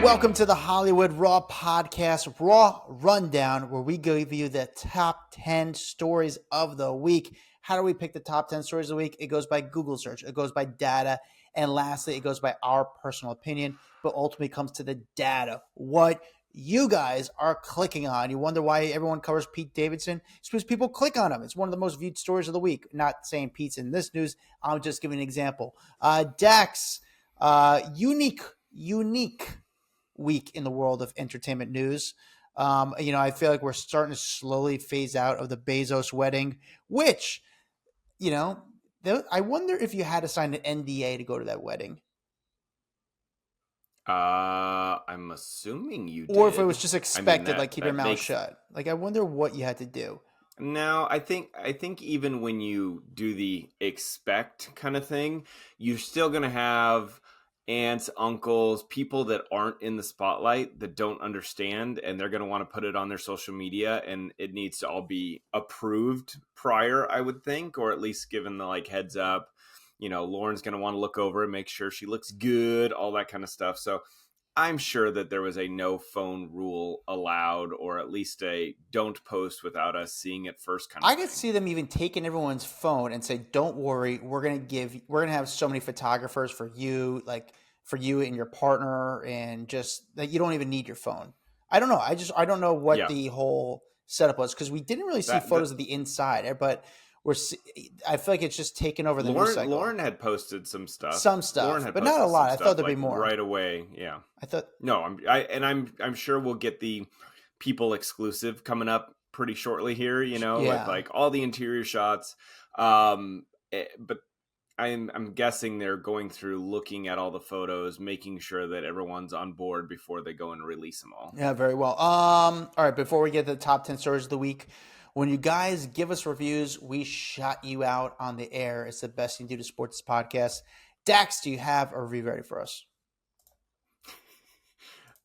Welcome to the Hollywood Raw Podcast, Raw Rundown, where we give you the top 10 stories of the week. How do we pick the top 10 stories of the week? It goes by Google search. It goes by data. And lastly, it goes by our personal opinion, but ultimately comes to the data. What you guys are clicking on. You wonder why everyone covers Pete Davidson? It's because people click on him. It's one of the most viewed stories of the week. Not saying Pete's in this news. I'm just giving an example. Dax, unique week in the world of entertainment news. I feel like we're starting to slowly phase out of the Bezos wedding, which, I wonder if you had to sign an NDA to go to that wedding. I'm assuming you did. Or if it was just expected, keep your mouth shut. I wonder what you had to do. No, I think even when you do the expect kind of thing, you're still going to have aunts, uncles, people that aren't in the spotlight that don't understand, and they're going to want to put it on their social media, and it needs to all be approved prior, I would think, or at least given the heads up. Lauren's going to want to look over and make sure she looks good, all that kind of stuff. So I'm sure that there was a no phone rule allowed, or at least a don't post without us seeing it first kind of thing. I could see them even taking everyone's phone and say, don't worry, we're going to have so many photographers for you, for you and your partner, and just that you don't even need your phone. I don't know. I don't know what the whole setup was, because we didn't really see photos of the inside, but I feel like it's just taken over the news cycle. Lauren had posted some stuff, but not a lot. I thought there'd be more right away. Yeah, I thought I'm sure we'll get the people exclusive coming up pretty shortly here. With all the interior shots. But I'm guessing they're going through, looking at all the photos, making sure that everyone's on board before they go and release them all. Yeah, very well. All right, before we get to the top 10 stories of the week, when you guys give us reviews, we shout you out on the air. It's the best thing to do to support this podcast. Dax, do you have a review ready for us?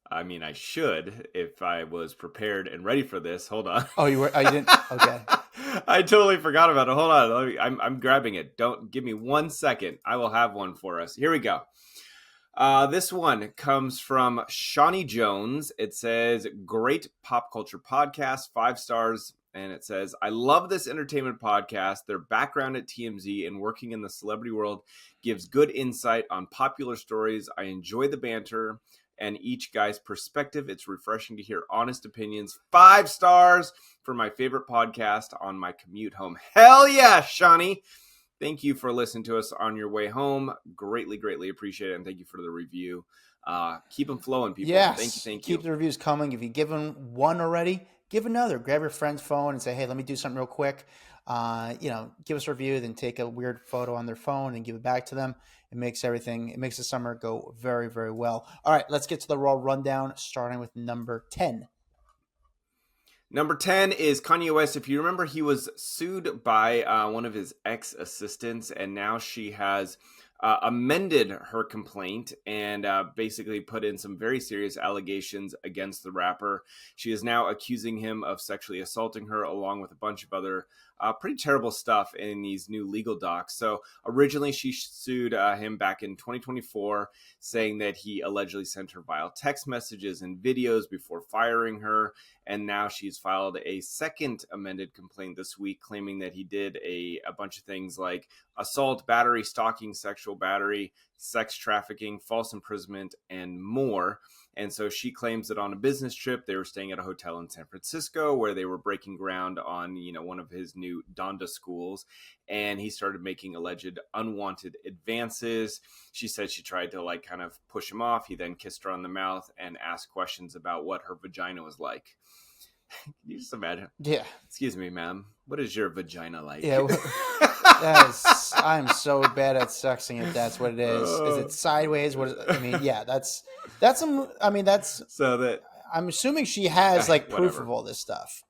I mean, I should if I was prepared and ready for this. Hold on. Oh, you were? Oh, you didn't? Okay. I totally forgot about it. Hold on. I'm grabbing it. Don't give me 1 second. I will have one for us. Here we go. This one comes from Shawnee Jones. It says, great pop culture podcast, 5 stars. And it says, I love this entertainment podcast. Their background at TMZ and working in the celebrity world gives good insight on popular stories. I enjoy the banter and each guy's perspective. It's refreshing to hear honest opinions. 5 stars for my favorite podcast on my commute home. Hell yeah, Shawnee. Thank you for listening to us on your way home. Greatly, greatly appreciate it. And thank you for the review. Keep them flowing, people. Yes. Thank you. Keep the reviews coming. If you've given one already, give another. Grab your friend's phone and say, hey, let me do something real quick. Give us a review, then take a weird photo on their phone and give it back to them. It makes the summer go very, very well. All right, let's get to the Raw Rundown, starting with number 10. Number 10 is Kanye West. If you remember, he was sued by one of his ex-assistants, and now she has amended her complaint and basically put in some very serious allegations against the rapper. She is now accusing him of sexually assaulting her, along with a bunch of other pretty terrible stuff in these new legal docs. So originally she sued him back in 2024, saying that he allegedly sent her vile text messages and videos before firing her. And now she's filed a second amended complaint this week, claiming that he did a bunch of things like assault, battery, stalking, sexual battery, sex trafficking, false imprisonment, and more. And so she claims that on a business trip, they were staying at a hotel in San Francisco where they were breaking ground on, one of his new Donda schools. And he started making alleged unwanted advances. She said she tried to kind of push him off. He then kissed her on the mouth and asked questions about what her vagina was like. Can you just imagine? Yeah. Excuse me, ma'am. What is your vagina like? Yeah. I'm so bad at sexing if that's what it is. Is it sideways? What is it? I mean, yeah, that's some. I mean, that's so that I'm assuming she has proof whatever. of all this stuff.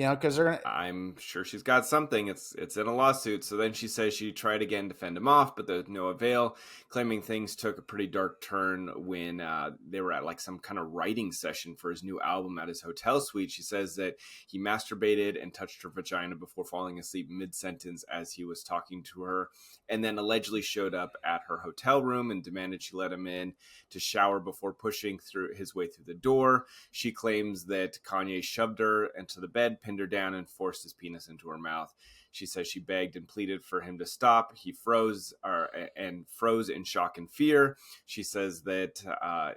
because they're gonna. I'm sure she's got something. It's in a lawsuit. So then she says she tried again to fend him off, but there's no avail, claiming things took a pretty dark turn when they were at like some kind of writing session for his new album at his hotel suite. She says that he masturbated and touched her vagina before falling asleep mid-sentence as he was talking to her, and then allegedly showed up at her hotel room and demanded she let him in to shower before pushing through his way through the door. She claims that Kanye shoved her into the bed, pinned her down, and forced his penis into her mouth. She says she begged and pleaded for him to stop. He froze in shock and fear. She says that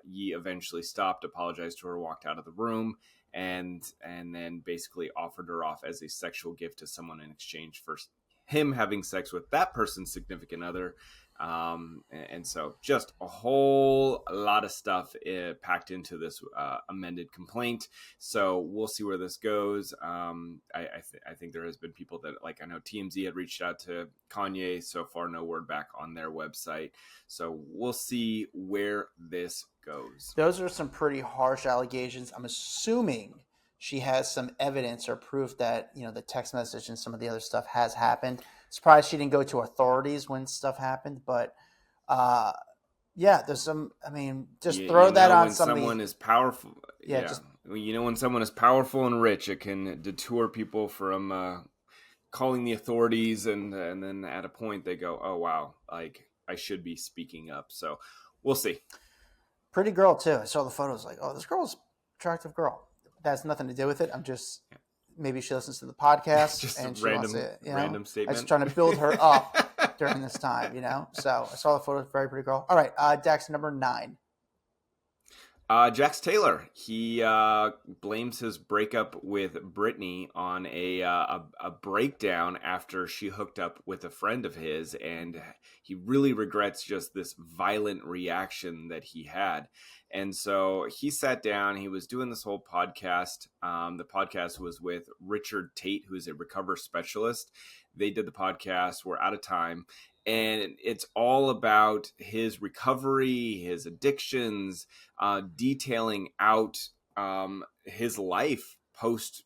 he eventually stopped, apologized to her, walked out of the room, and then basically offered her off as a sexual gift to someone in exchange for him having sex with that person's significant other. And so just a whole lot of stuff packed into this amended complaint. So we'll see where this goes. I think there has been people that, like, I know TMZ had reached out to Kanye. So far, no word back on their website. So we'll see where this goes. Those are some pretty harsh allegations. I'm assuming she has some evidence or proof that, the text message and some of the other stuff has happened. Surprised she didn't go to authorities when stuff happened, but there's some. I mean, just throw that on somebody. When someone is powerful, when someone is powerful and rich, it can deter people from calling the authorities, and then at a point they go, "Oh wow, like I should be speaking up." So we'll see. Pretty girl too. I saw the photos. Like, oh, this girl's attractive girl. That has nothing to do with it. I'm just. Maybe she listens to the podcast just and she random, wants it. Random statement. I'm just trying to build her up during this time, So I saw the photo. Very pretty girl. All right, Dax, number 9. Jax Taylor. He blames his breakup with Brittany on a breakdown after she hooked up with a friend of his, and he really regrets just this violent reaction that he had. And so he sat down, he was doing this whole podcast. The podcast was with Richard Tate, who is a recover specialist. They did the podcast. We're out of time. And it's all about his recovery, his addictions, detailing out his life post,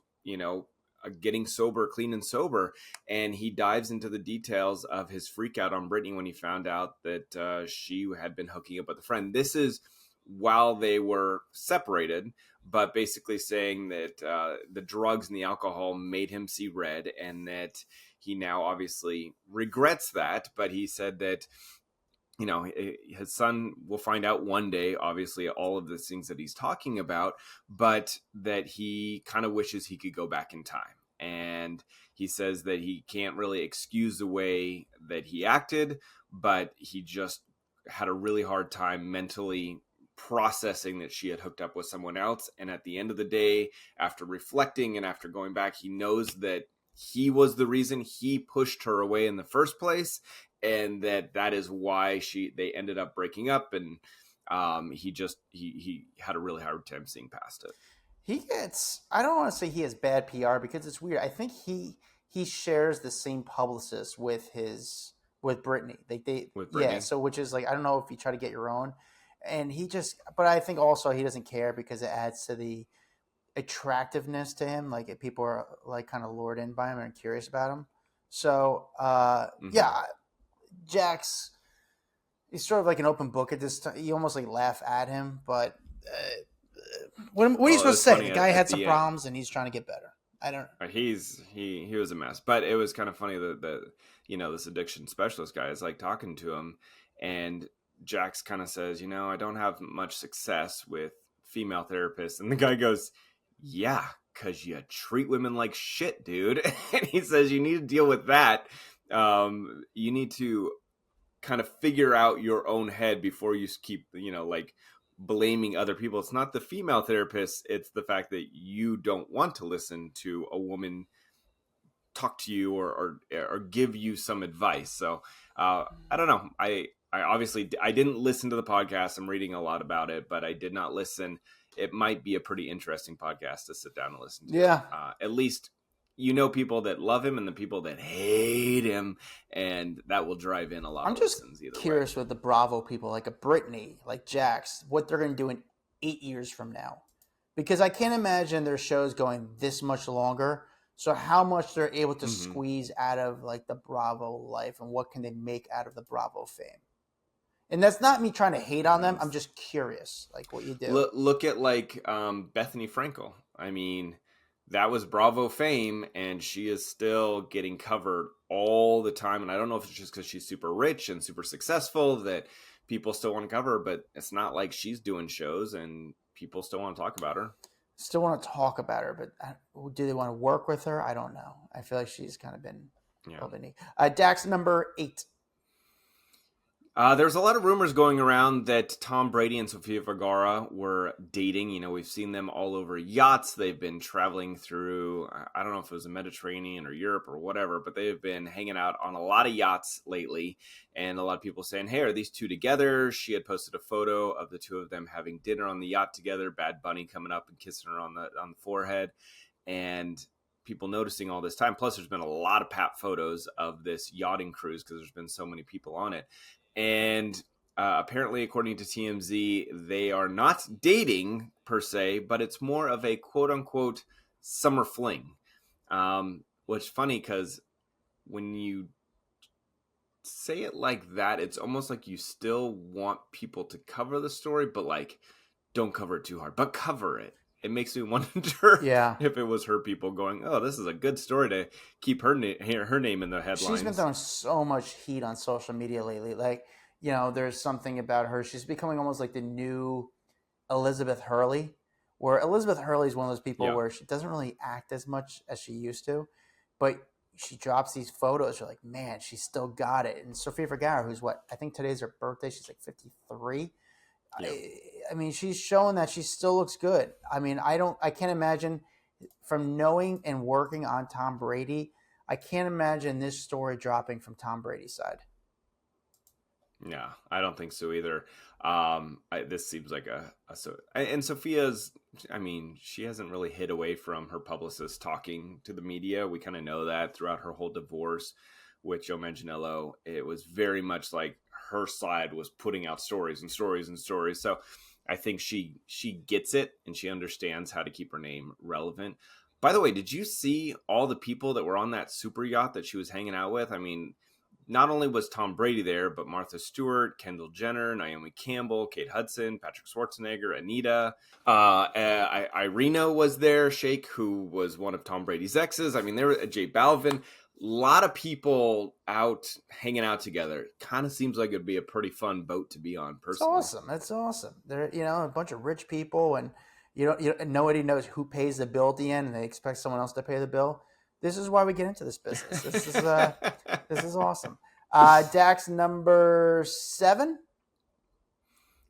getting sober, clean and sober. And he dives into the details of his freak out on Brittany when he found out that she had been hooking up with a friend. This is while they were separated, but basically saying that the drugs and the alcohol made him see red, and that he now obviously regrets that. But he said that, his son will find out one day, obviously, all of the things that he's talking about, but that he kind of wishes he could go back in time. And he says that he can't really excuse the way that he acted, but he just had a really hard time mentally processing that she had hooked up with someone else. And at the end of the day, after reflecting and after going back, he knows that he was the reason he pushed her away in the first place, and that is why they ended up breaking up. And he had a really hard time seeing past it. I don't want to say he has bad PR, because it's weird. I think he shares the same publicist with Brittany. With Brittany? Yeah. So which is like, I don't know if you try to get your own. And but I think also he doesn't care because it adds to the attractiveness to him. Like, if people are like kind of lured in by him and curious about him. So, Jax, he's sort of like an open book at this time. You almost like laugh at him, but what are you supposed to say? The guy had some problems and he's trying to get better. I don't know. He was a mess, but it was kind of funny that this addiction specialist guy is like talking to him, and Jax kind of says, I don't have much success with female therapists. And the guy goes, yeah, because you treat women like shit, dude. And he says, you need to deal with that. You need to kind of figure out your own head before you keep, like blaming other people. It's not the female therapist. It's the fact that you don't want to listen to a woman talk to you or give you some advice. So I don't know. I didn't listen to the podcast. I'm reading a lot about it, but I did not listen. It might be a pretty interesting podcast to sit down and listen to. Yeah. At least, people that love him and the people that hate him, and that will drive in a lot of listens either way. I'm just curious with the Bravo people, like a Brittany, like Jax, what they're going to do in 8 years from now. Because I can't imagine their shows going this much longer. So how much they're able to Hmm. squeeze out of like the Bravo life, and what can they make out of the Bravo fame? And that's not me trying to hate I on them. mean, I'm just curious, like what you do. look at like Bethany Frankel. I mean, that was Bravo fame, and she is still getting covered all the time. And I don't know if it's just because she's super rich and super successful that people still want to cover her, but it's not like she's doing shows and people still want to talk about her. Still want to talk about her, but do they want to work with her? I don't know. I feel like she's kind of been a Yeah. little bit neat. Dax number 8. There's a lot of rumors going around that Tom Brady and Sofia Vergara were dating. You know, we've seen them all over yachts. They've been traveling through, I don't know if it was the Mediterranean or Europe or whatever, but they've been hanging out on a lot of yachts lately. And a lot of people saying, hey, are these two together? She had posted a photo of the two of them having dinner on the yacht together, Bad Bunny coming up and kissing her on the forehead. And people noticing all this time. Plus, there's been a lot of pap photos of this yachting cruise because there's been so many people on it. And apparently, according to TMZ, they are not dating per se, but it's more of a quote unquote summer fling. Which is funny because when you say it like that, it's almost like you still want people to cover the story, but like don't cover it too hard, but cover it. It makes me wonder Yeah. if it was her people going, "Oh, this is a good story to keep her name in the She's been headlines." throwing so much heat on social media lately. Like, there's something about her. She's becoming almost like the new Elizabeth Hurley, where Elizabeth Hurley is one of those people Yeah, where she doesn't really act as much as she used to, but she drops these photos. You're like, man, she's still got it. And Sofia Vergara, who's what I think today's her birthday, she's like 53. yeah. I mean, she's showing that she still looks good. I mean, I can't imagine from knowing and working on Tom Brady. I can't imagine this story dropping from Tom Brady's side. Yeah, I don't think so either. This seems like and Sophia's. I mean, she hasn't really hid away from her publicist talking to the media. We kind of know that throughout her whole divorce with Joe Manganiello, it was very much like her side was putting out stories and stories and stories. So I think she gets it and she understands how to keep her name relevant. By the way, did you see all the people that were on that super yacht that she was hanging out with? I mean, not only was Tom Brady there, but Martha Stewart, Kendall Jenner, Naomi Campbell, Kate Hudson, Patrick Schwarzenegger, Anita. Irina was there, Shake, who was one of Tom Brady's exes. I mean, there was Jay Balvin. A lot of people out hanging out together. Kind of seems like it'd be a pretty fun boat to be on, It's personally. awesome. It's awesome. They're a bunch of rich people, and nobody knows who pays the bill at the end, and they expect someone else to pay the bill. This is why we get into this business. This is awesome. Dax number 7.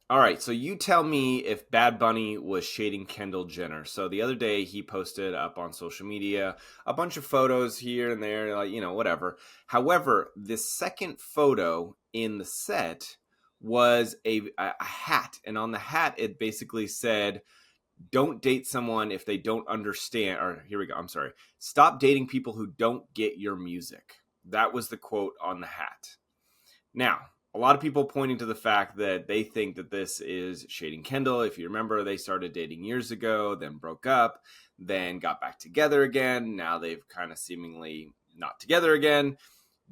All right, so you tell me if Bad Bunny was shading Kendall Jenner. So the other day he posted up on social media a bunch of photos here and there, like, whatever. However, the second photo in the set was a hat, and on the hat it basically said, "Don't date someone if they don't understand." Or here we go. I'm sorry. "Stop dating people who don't get your music." That was the quote on the hat. Now, a lot of people pointing to the fact that they think that this is shading Kendall. If you remember, they started dating years ago, then broke up, then got back together again. Now they've kind of seemingly not together again.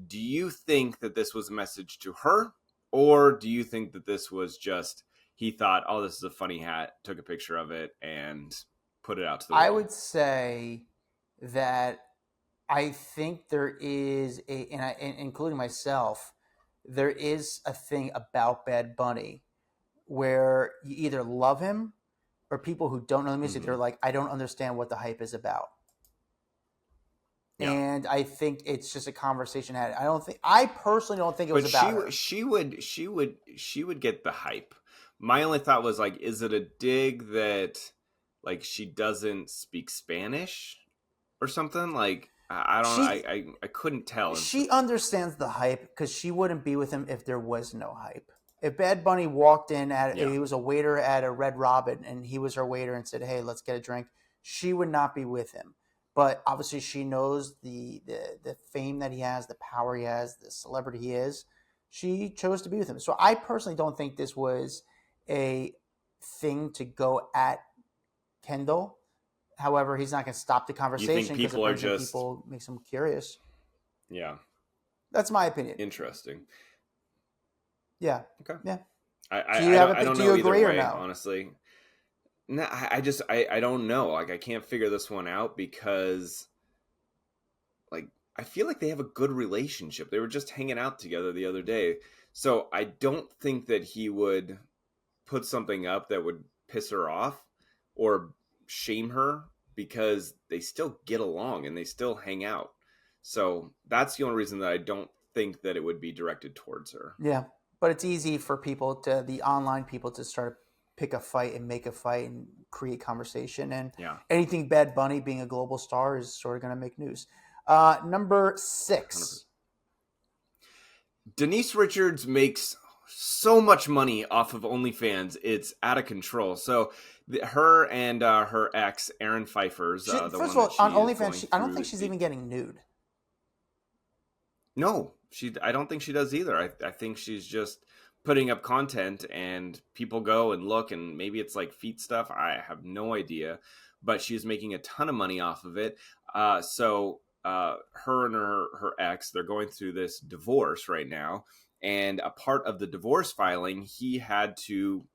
Do you think that this was a message to her? Or do you think that this was just, he thought, oh, this is a funny hat, took a picture of it, and put it out to the I world? would say that I think there is including myself, there is a thing about Bad Bunny where you either love him, or people who don't know the music, they're Mm-hmm. like, I don't understand what the hype is about. Yeah. And I think it's just a conversation had. I personally don't think it was But about her. she would get the hype. My only thought was like, is it a dig that like she doesn't speak Spanish or something? Like I don't She I couldn't tell. And so, she understands the hype because she wouldn't be with him if there was no hype. If Bad Bunny walked in yeah, he was a waiter at a Red Robin and he was her waiter and said, "Hey, let's get a drink," she would not be with him. But obviously, she knows the fame that he has, the power he has, the celebrity he is. She chose to be with him. So I personally don't think this was a thing to go at Kendall. However, he's not going to stop the You think conversation because it people are brings in just people, makes them curious. yeah, That's my opinion. interesting. Yeah. Okay. Yeah. I Do you don't have I a? don't Do you know either agree or way, no? honestly. No, I just I don't know. Like I can't figure this one out because like I feel like they have a good relationship. They were just hanging out together the other day. So I don't think that he would put something up that would piss her off or shame her because they still get along and they still hang out. So that's the only reason that I don't think that it would be directed towards her. Yeah. But it's easy for the online people, to start pick a fight and make a fight and create conversation. And Yeah, anything Bad Bunny being a global star is sort of going to make news. Number 100%. 6. Denise Richards makes so much money off of OnlyFans, it's out of control. So her and her ex, Aaron Pfeiffer's, the First one of that all, on she is OnlyFans, going I don't think through she's the even getting nude. no, I don't think she does either. I think she's just putting up content and people go and look and maybe it's like feet stuff. I have no idea, but she's making a ton of money off of it. Her and her ex, they're going through this divorce right now. And a part of the divorce filing, he had to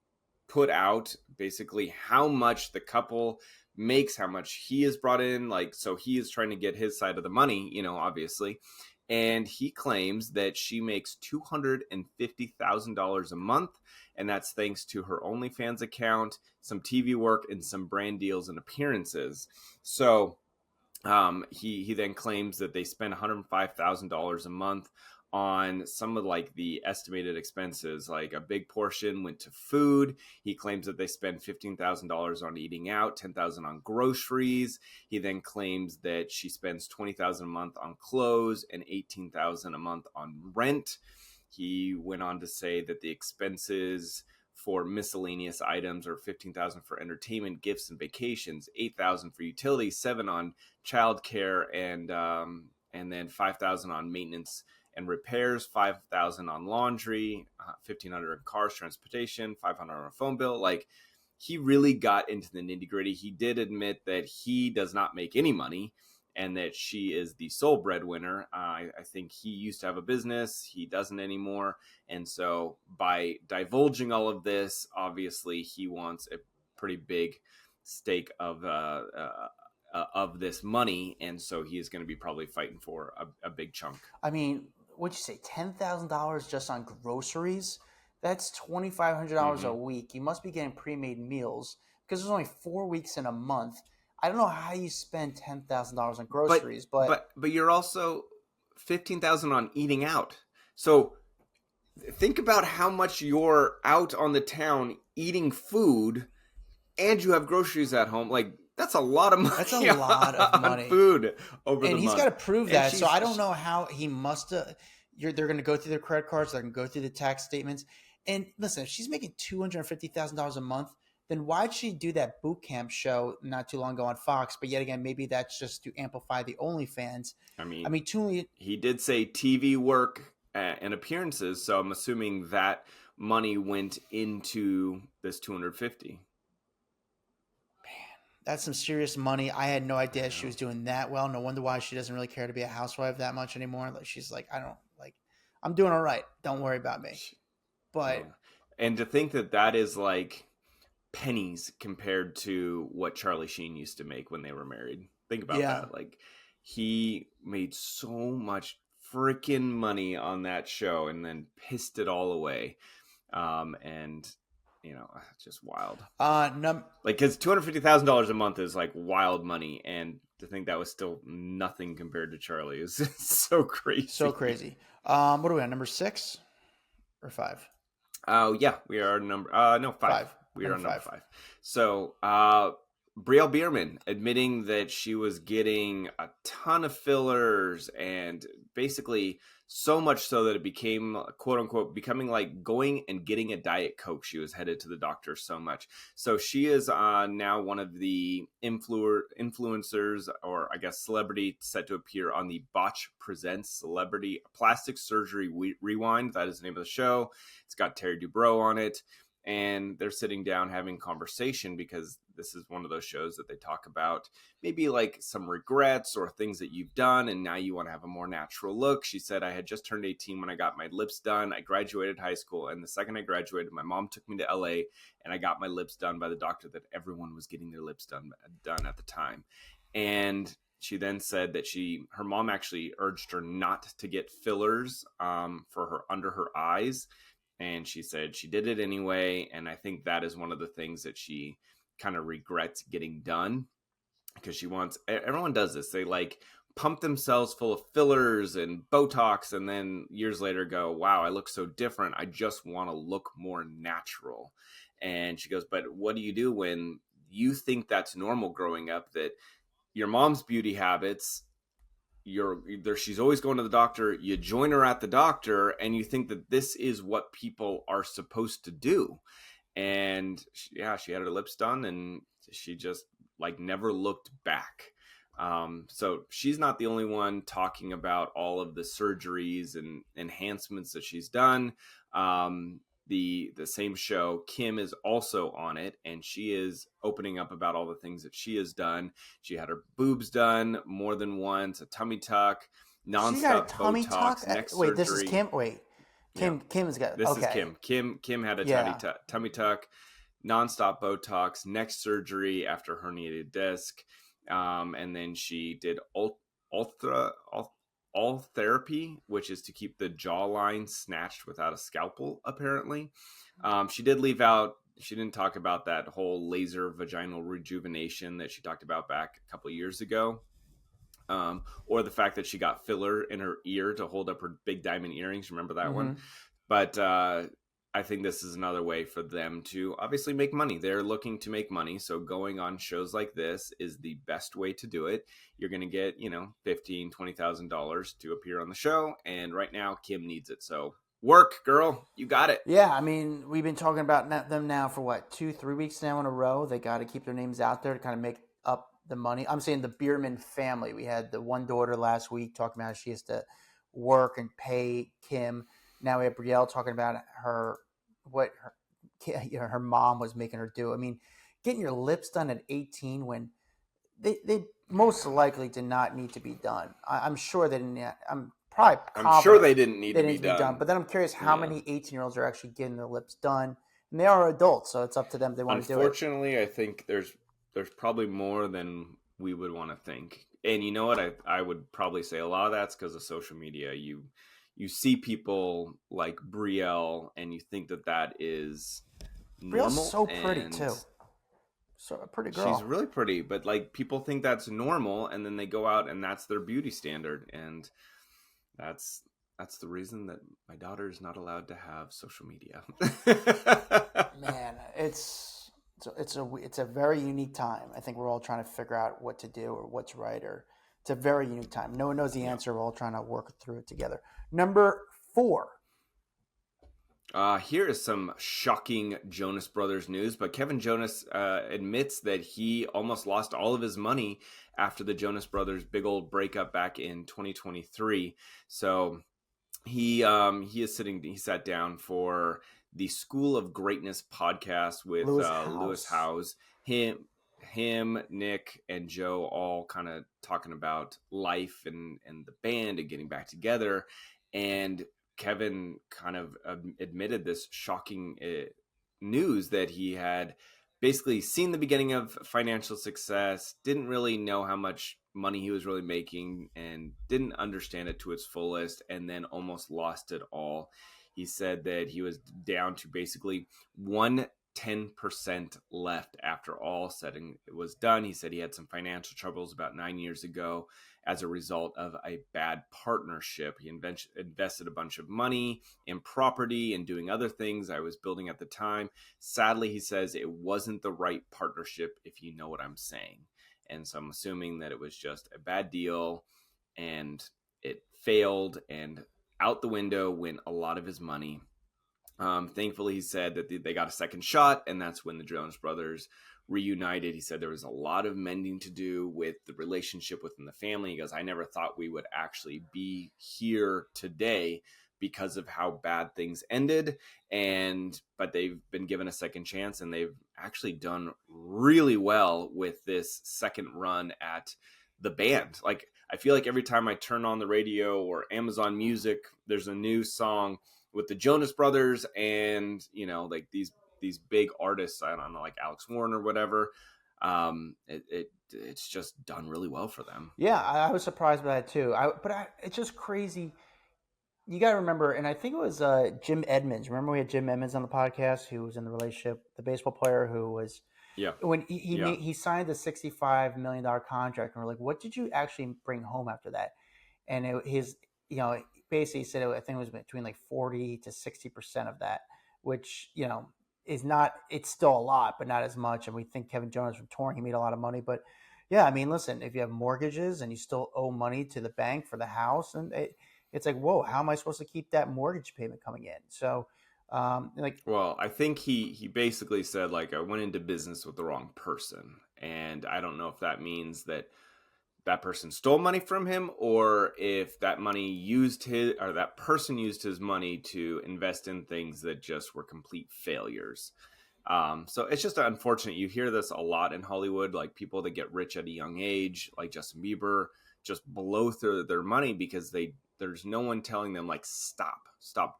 put out basically how much the couple makes, how much he has brought in. Like, so he is trying to get his side of the money, obviously. And he claims that she makes $250,000 a month. And that's thanks to her OnlyFans account, some TV work, and some brand deals and appearances. So he then claims that they spend $105,000 a month on some of like the estimated expenses. Like a big portion went to food. He claims that they spend $15,000 on eating out, $10,000 on groceries. He then claims that she spends $20,000 a month on clothes and $18,000 a month on rent. He went on to say that the expenses for miscellaneous items are $15,000 for entertainment, gifts, and vacations, $8,000 for utilities, $7,000 on childcare, and then $5,000 on maintenance and repairs, $5,000 on laundry, $1,500 on cars, transportation, $500 on a phone bill. Like, he really got into the nitty gritty. He did admit that he does not make any money and that she is the sole breadwinner. I think he used to have a business. He doesn't anymore. And so by divulging all of this, obviously he wants a pretty big stake of this money. And so he is going to be probably fighting for a big chunk. I mean, what'd you say, $10,000 just on groceries? That's $2,500 a week. You must be getting pre-made meals because there's only 4 weeks in a month. I don't know how you spend $10,000 on groceries, but you're also $15,000 on eating out. So think about how much you're out on the town eating food, and you have groceries at home. Like, that's a lot of money. That's a lot of money on food over the month. And he's got to prove And that. So I don't know how he must have. They're going to go through their credit cards. They're going to go through the tax statements. And listen, if she's making $250,000 a month, then why'd she do that boot camp show not too long ago on Fox? But yet again, maybe that's just to amplify the OnlyFans. I mean, he did say TV work and appearances, so I'm assuming that money went into this 250. That's some serious money. I had no idea she was doing that well. No wonder why she doesn't really care to be a housewife that much anymore. Like, she's like, I'm doing all right. Don't worry about me. But and to think that is like pennies compared to what Charlie Sheen used to make when they were married. Think about that. Like, he made so much freaking money on that show and then pissed it all away. And it's just wild. Like, because $250,000 a month is like wild money, and to think that was still nothing compared to Charlie is so crazy. So crazy. What are we on, number 6 or 5? Oh yeah, we are number 5. We are on number 5. So Brielle Biermann admitting that she was getting a ton of fillers, and basically so much so that it became, quote unquote, becoming like going and getting a Diet Coke. She was headed to the doctor so much. So she is now one of the influencers, or I guess celebrity, set to appear on the Botch Presents Celebrity Plastic Surgery Rewind. That is the name of the show. It's got Terry Dubrow on it. and they're sitting down having conversation because this is one of those shows that they talk about maybe like some regrets or things that you've done and now you want to have a more natural look. She said, I had just turned 18 when I got my lips done. I graduated high school, and the second I graduated, my mom took me to LA and I got my lips done by the doctor that everyone was getting their lips done at the time. And she then said that her mom actually urged her not to get fillers for her under her eyes. And she said she did it anyway. And I think that is one of the things that she kind of regrets getting done, because everyone does this. They like pump themselves full of fillers and Botox, and then years later go, wow, I look so different. I just want to look more natural. And she goes, but what do you do when you think that's normal growing up, that your mom's beauty habits, she's always going to the doctor, you join her at the doctor, and you think that this is what people are supposed to do. And she had her lips done, and she just like never looked back. So she's not the only one talking about all of the surgeries and enhancements that she's done. The same show, Kim is also on it, and she is opening up about all the things that she has done. She had her boobs done more than once, a tummy tuck, She got a nonstop tummy Botox, tuck. neck Wait, surgery. this is Kim. Wait, Yeah. Kim's got. This Okay. is Kim. Kim had a tummy tuck, nonstop Botox, neck surgery after herniated disc, and then she did all therapy, which is to keep the jawline snatched without a scalpel. Apparently, she did leave out. She didn't talk about that whole laser vaginal rejuvenation that she talked about back a couple of years ago. Or the fact that she got filler in her ear to hold up her big diamond earrings. Remember that one? But I think this is another way for them to obviously make money. They're looking to make money. So going on shows like this is the best way to do it. You're going to get, $15,000, $20,000 to appear on the show. And right now, Kim needs it. So work, girl. You got it. Yeah, I mean, we've been talking about them now for what, 2-3 weeks now in a row. They got to keep their names out there to kind of make up the money. I'm saying the Biermann family. We had the one daughter last week talking about how she has to work and pay Kim. Now we have Brielle talking about what her mom was making her do. I mean, getting your lips done at 18 when they most likely did not need to be done. I'm sure they didn't. I'm sure they didn't need to be done. But then I'm curious how many 18-year-olds are actually getting their lips done. And they are adults, so it's up to them if they want to do it. Unfortunately, I think there's probably more than we would want to think. And you know what? I would probably say a lot of that's because of social media. You see people like Brielle, and you think that is normal. Brielle's so pretty too. So a pretty girl. She's really pretty, but like people think that's normal, and then they go out and that's their beauty standard, and that's the reason that my daughter is not allowed to have social media. Man, it's a very unique time. I think we're all trying to figure out what to do or what's right, or it's a very unique time. No one knows the answer. We're all trying to work through it together. Number 4. Here is some shocking Jonas Brothers news, but Kevin Jonas admits that he almost lost all of his money after the Jonas Brothers' big old breakup back in 2023. So he sat down for the School of Greatness podcast with Lewis Howes. Him, Nick, and Joe all kind of talking about life and the band and getting back together. And Kevin kind of admitted this shocking news that he had basically seen the beginning of financial success, didn't really know how much money he was really making, and didn't understand it to its fullest, and then almost lost it all. He said that he was down to basically 10% left after all said and it was done. He said he had some financial troubles about 9 years ago as a result of a bad partnership. He invested a bunch of money in property and doing other things I was building at the time. Sadly, he says it wasn't the right partnership, if you know what I'm saying. And so I'm assuming that it was just a bad deal and it failed, and out the window went a lot of his money. Thankfully, he said that they got a second shot, and that's when the Jonas Brothers reunited. He said there was a lot of mending to do with the relationship within the family. He goes, I never thought we would actually be here today, because of how bad things ended. But they've been given a second chance, and they've actually done really well with this second run at the band. Like, I feel like every time I turn on the radio or Amazon Music, there's a new song with the Jonas Brothers and, like these big artists. I don't know, like Alex Warren or whatever. It's just done really well for them. Yeah, I was surprised by that too. It's just crazy. You got to remember, and I think it was Jim Edmonds. Remember we had Jim Edmonds on the podcast, who was in the relationship, the baseball player who was when he signed the $65 million contract, and we're like, what did you actually bring home after that? And basically said I think it was between like 40 to 60% of that, which is not. It's still a lot, but not as much. And we think Kevin Jonas from touring, he made a lot of money, but yeah, I mean, listen, if you have mortgages and you still owe money to the bank for the house, and it's like, whoa, how am I supposed to keep that mortgage payment coming in? So, well, I think he basically said, like, I went into business with the wrong person, and I don't know if that means that person stole money from him, or if that person used his money to invest in things that just were complete failures. So it's just unfortunate. You hear this a lot in Hollywood, like people that get rich at a young age, like Justin Bieber, just blow through their money because there's no one telling them, like, stop,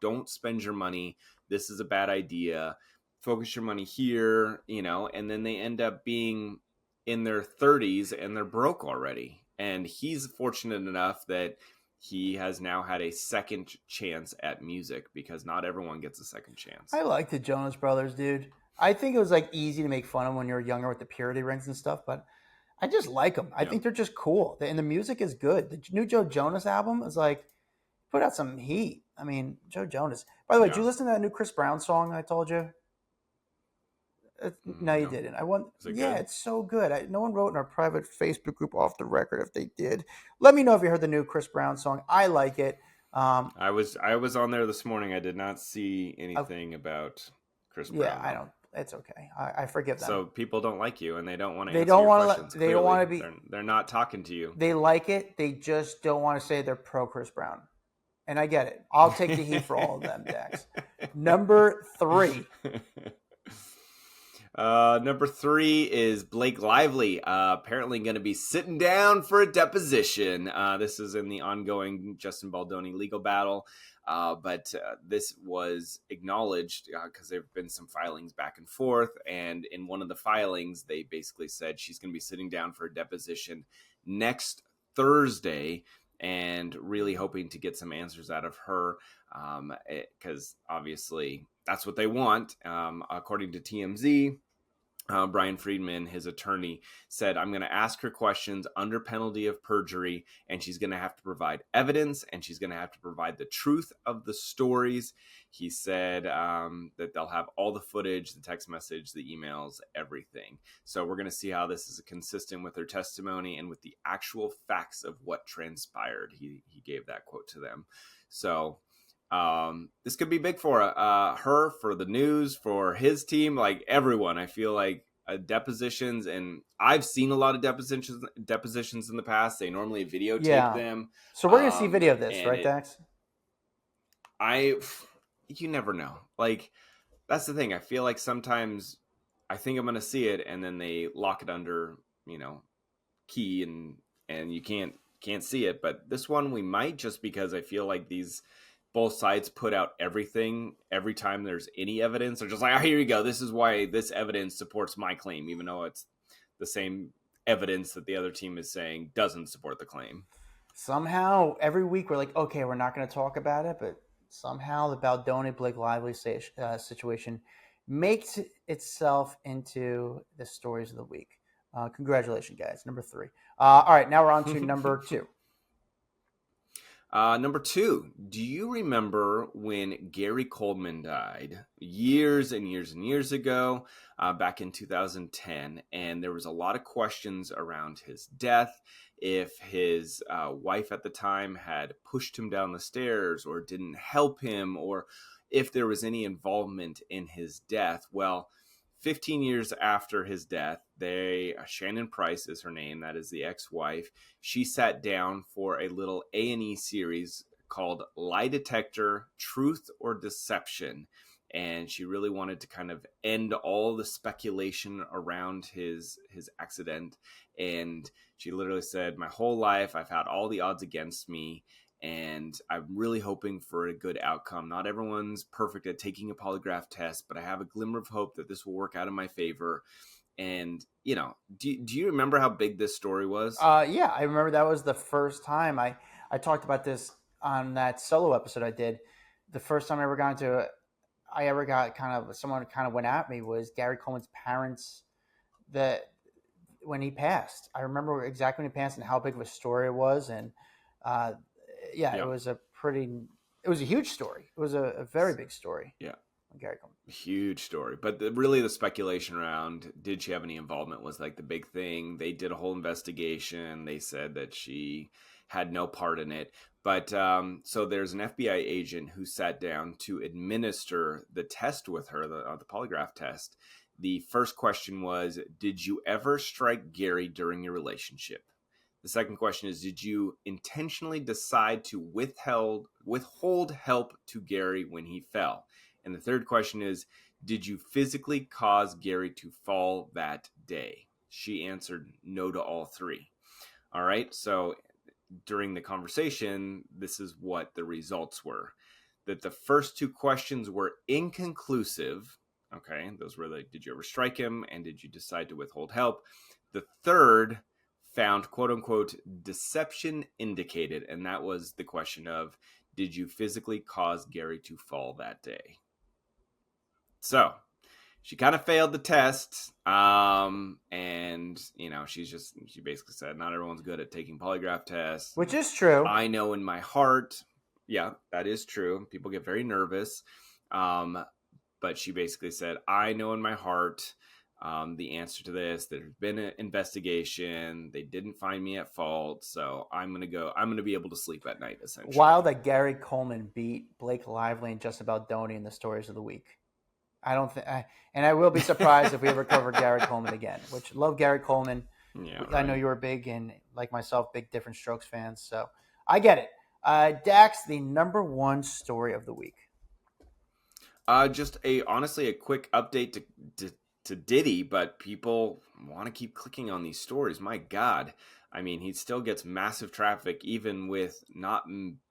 don't spend your money. This is a bad idea. Focus your money here, and then they end up being in their 30s and they're broke already. And he's fortunate enough that he has now had a second chance at music, because not everyone gets a second chance. I like the Jonas Brothers, dude. I think it was like easy to make fun of when you were younger with the purity rings and stuff, but I just like them. I think they're just cool. And the music is good. The new Joe Jonas album is like, put out some heat. I mean, Joe Jonas. By the way, did you listen to that new Chris Brown song I told you? No, you didn't. It's so good. No one wrote in our private Facebook group off the record if they did. Let me know if you heard the new Chris Brown song. I like it. I was on there this morning. I did not see anything about Chris Brown. Yeah, I don't. It's okay. I forgive them. So people don't like you, and they don't want to answer your questions. They don't want to be. They're not talking to you. They like it. They just don't want to say they're pro Chris Brown. And I get it. I'll take the heat for all of them, Dax. Number 3. Number 3 is Blake Lively, apparently going to be sitting down for a deposition. This is in the ongoing Justin Baldoni legal battle. But this was acknowledged because there have been some filings back and forth. And in one of the filings, they basically said she's going to be sitting down for a deposition next Thursday, and really hoping to get some answers out of her, because obviously that's what they want. According to TMZ, Brian Friedman, his attorney, said, I'm going to ask her questions under penalty of perjury, and she's going to have to provide evidence, and she's going to have to provide the truth of the stories. He said that they'll have all the footage, the text message, the emails, everything. So we're going to see how this is consistent with her testimony and with the actual facts of what transpired. He gave that quote to them. So this could be big for her, for the news, for his team, like everyone. I feel like depositions, and I've seen a lot of depositions in the past. They normally videotape them. So we're going to see video of this, right, Dax? You never know. Like, that's the thing. I feel like sometimes I think I'm going to see it, and then they lock it under, key, and you can't see it. But this one we might, just because I feel like both sides put out everything every time there's any evidence. They're just like, here you go. This is why this evidence supports my claim, even though it's the same evidence that the other team is saying doesn't support the claim. Somehow, every week we're like, okay, we're not going to talk about it, but somehow the Baldoni Blake Lively situation makes itself into the stories of the week. Congratulations, guys. Number 3. All right, now we're on to number 2. Number 2, do you remember when Gary Coleman died years and years and years ago, back in 2010? And there was a lot of questions around his death, if his wife at the time had pushed him down the stairs or didn't help him, or if there was any involvement in his death. Well, 15 years after his death, Shannon Price is her name. That is the ex-wife. She sat down for a little A&E series called Lie Detector, Truth or Deception. And she really wanted to kind of end all the speculation around his accident. And she literally said, my whole life, I've had all the odds against me, and I'm really hoping for a good outcome. Not everyone's perfect at taking a polygraph test, but I have a glimmer of hope that this will work out in my favor. And, you know, do you remember how big this story was? Yeah, I remember that was the first time I talked about this on that solo episode I did. The first time I ever got someone kind of went at me was Gary Coleman's parents. That when he passed, I remember exactly when he passed and how big of a story it was. And yeah, Yeah. it was a huge story. It was a very big story. Yeah. Gary Coleman. Huge story. But really the speculation around did she have any involvement was like the big thing. They did a whole investigation. They said that she had no part in it. But so there's an FBI agent who sat down to administer the test with her, the polygraph test. The first question was, did you ever strike Gary during your relationship? The second question is, did you intentionally decide to withhold help to Gary when he fell? And the third question is, did you physically cause Gary to fall that day? She answered no to all three. All right. So during the conversation, this is what the results were. That the first two questions were inconclusive. Okay. Those were like, did you ever strike him? And did you decide to withhold help? The third found, quote unquote, deception indicated. And that was the question of, did you physically cause Gary to fall that day? So she kind of failed the test. And, you know, she basically said, not everyone's good at taking polygraph tests. Which is true. I know in my heart. Yeah, that is true. People get very nervous. But she basically said, I know in my heart the answer to this. There's been an investigation. They didn't find me at fault. So I'm going to be able to sleep at night, essentially. Wild that Gary Coleman beat Blake Lively and just Baldoni in the stories of the week. I don't think, and I will be surprised if we ever cover Gary Coleman again. Which love Gary Coleman. Yeah, right. I know you were big and like myself, big Different Strokes fans. So I get it. Dax, the number one story of the week. Just honestly a quick update to Diddy, but people want to keep clicking on these stories. My God, I mean, he still gets massive traffic even with not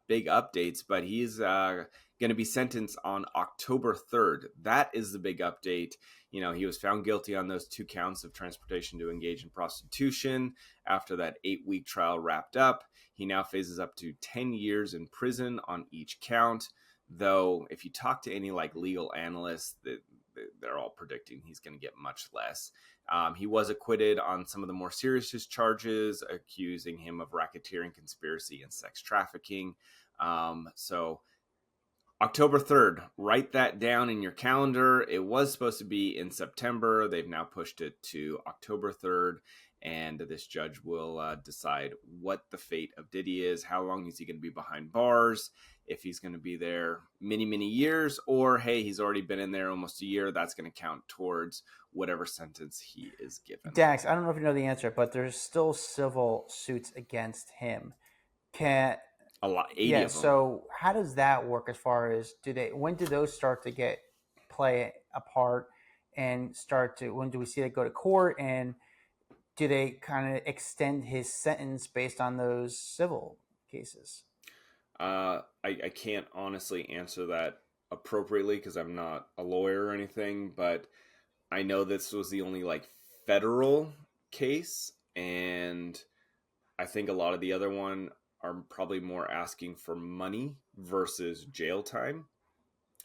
big updates, but he's going to be sentenced on October 3rd. That is the big update. You know, he was found guilty on those 2 counts of transportation to engage in prostitution. After that 8-week trial wrapped up, he now faces up to 10 years in prison on each count. Though, if you talk to any like legal analysts, they're all predicting he's going to get much less. He was acquitted on some of the more serious charges, accusing him of racketeering, conspiracy, and sex trafficking. So October 3rd, write that down in your calendar. It was supposed to be in September. They've now pushed it to October 3rd. And this judge will decide what the fate of Diddy is. How long is he going to be behind bars? If he's going to be there many, many years, or hey, he's already been in there almost a year, that's going to count towards whatever sentence he is given. Dax, I don't know if you know the answer, but there's still civil suits against him. A lot, 80 of them. So how does that work as far as when do those start to play a part and when do we see it go to court, and do they kind of extend his sentence based on those civil cases? I can't honestly answer that appropriately because I'm not a lawyer or anything, but I know this was the only like federal case, and I think a lot of the other one are probably more asking for money versus jail time.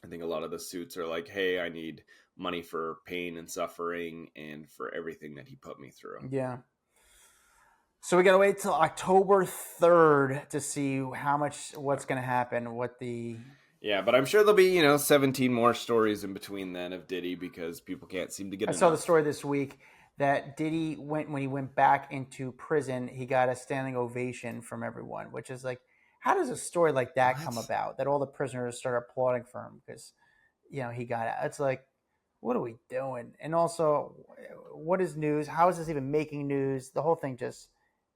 I think a lot of the suits are like, hey, I need money for pain and suffering and for everything that he put me through. Yeah. So we got to wait till October 3rd to see what's going to happen, Yeah, but I'm sure there'll be, 17 more stories in between then of Diddy because people can't seem to get enough. I saw the story this week that Diddy when he went back into prison, he got a standing ovation from everyone, which is like, how does a story like that come about? That all the prisoners started applauding for him because, he got out. It's like, what are we doing? And also, what is news? How is this even making news? The whole thing just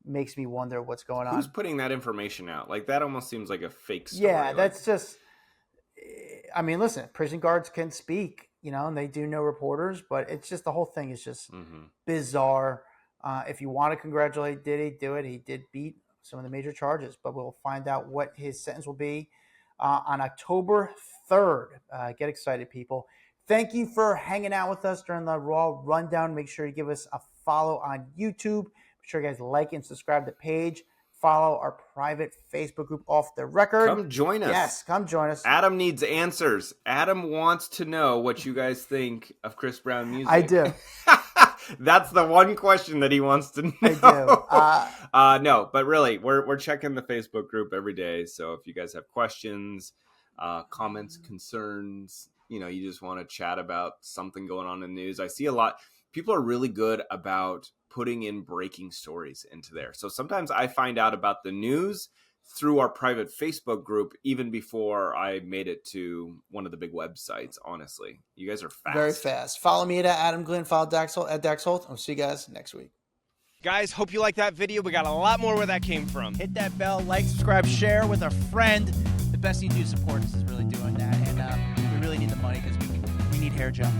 makes me wonder what's going on. Who's putting that information out? Like, that almost seems like a fake story. Yeah, that's just, I mean, listen, prison guards can speak, and they do know reporters, but it's just, the whole thing is just bizarre. If you want to congratulate Diddy, do it. He did beat some of the major charges, but we'll find out what his sentence will be on October 3rd. Get excited, people. Thank you for hanging out with us during the Raw Rundown. Make sure you give us a follow on YouTube. Make sure you guys like and subscribe to the page. Follow our private Facebook group, Off the Record. Come join us. Yes, come join us. Adam needs answers. Adam wants to know what you guys think of Chris Brown music. I do. That's the one question that he wants to know. I do. No, but really, we're checking the Facebook group every day. So if you guys have questions, comments, concerns, you just want to chat about something going on in the news. I see a lot. People are really good about putting in breaking stories into there. So sometimes I find out about the news through our private Facebook group, even before I made it to one of the big websites, honestly. You guys are fast. Very fast. Follow me at Adam Glynn. Follow Dax Holt at Dax Holt. I'll see you guys next week. Guys, hope you liked that video. We got a lot more where that came from. Hit that bell, like, subscribe, share with a friend. The best thing you do to support us is really doing that. And we really need the money because we need hair gel.